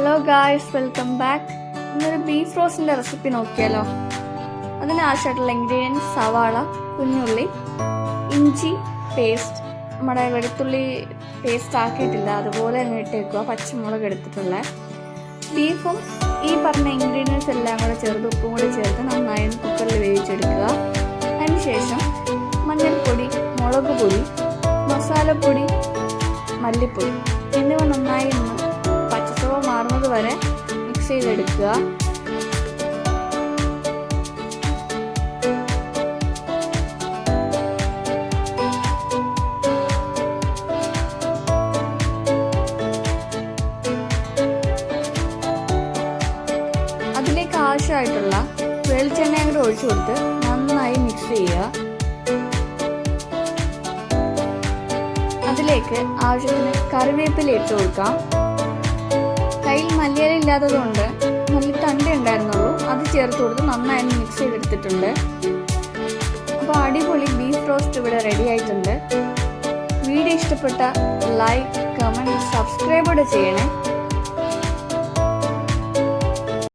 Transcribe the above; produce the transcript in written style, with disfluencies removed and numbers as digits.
Hello guys, welcome back. ഇന്നൊരു beef റോസ്റ്റിൻ്റെ recipe നോക്കിയാലോ. അതിനാവശ്യമായിട്ടുള്ള ഇൻഗ്രീഡിയൻസ്: സവാള, കുഞ്ഞുള്ളി, ഇഞ്ചി പേസ്റ്റ്, നമ്മുടെ വെളുത്തുള്ളി പേസ്റ്റ് ആക്കിയിട്ടില്ല അതുപോലെ തന്നെ ഇട്ടേക്കുക, പച്ചമുളക് എടുത്തിട്ടുള്ള ബീഫും ഈ പറഞ്ഞ ഇൻഗ്രീഡിയൻസ് എല്ലാം കൂടെ ചേർത്ത് ഉപ്പും കൂടി ചേർത്ത് നന്നായി കുക്കറിൽ വേവിച്ചെടുക്കുക. അതിനുശേഷം മഞ്ഞൾപ്പൊടി, മുളക് പൊടി, മസാലപ്പൊടി, മല്ലിപ്പൊടി എന്നിവ നന്നായി പച്ചച്ചവ മാറുന്നത് വരെ മിക്സ് ചെയ്തെടുക്കുക. അതിലേക്ക് ആവശ്യമായിട്ടുള്ള വെളിച്ചെണ്ണയും കൂടെ ഒഴിച്ചു കൊടുത്ത് നന്നായി മിക്സ് ചെയ്യുക. അതിലേക്ക് ആവശ്യത്തിന് കറിവേപ്പില ഇട്ട് കൊടുക്കാം. കയ്യിൽ മല്ലിയില ഇല്ലാത്തതുകൊണ്ട് മല്ലിത്തണ്ട ഉണ്ടായിരുന്നുള്ളൂ, അത് ചേർത്ത് കൊടുത്ത് നന്നായി മിക്സ് ചെയ്തെടുത്തിട്ടുണ്ട്. അപ്പോൾ അടിപൊളി ബീഫ് റോസ്റ്റ് ഇവിടെ റെഡി ആയിട്ടുണ്ട്. വീഡിയോ ഇഷ്ടപ്പെട്ട ലൈക്ക്, കമൻറ്റ്, സബ്സ്ക്രൈബ് കൂടെ ചെയ്യണേ.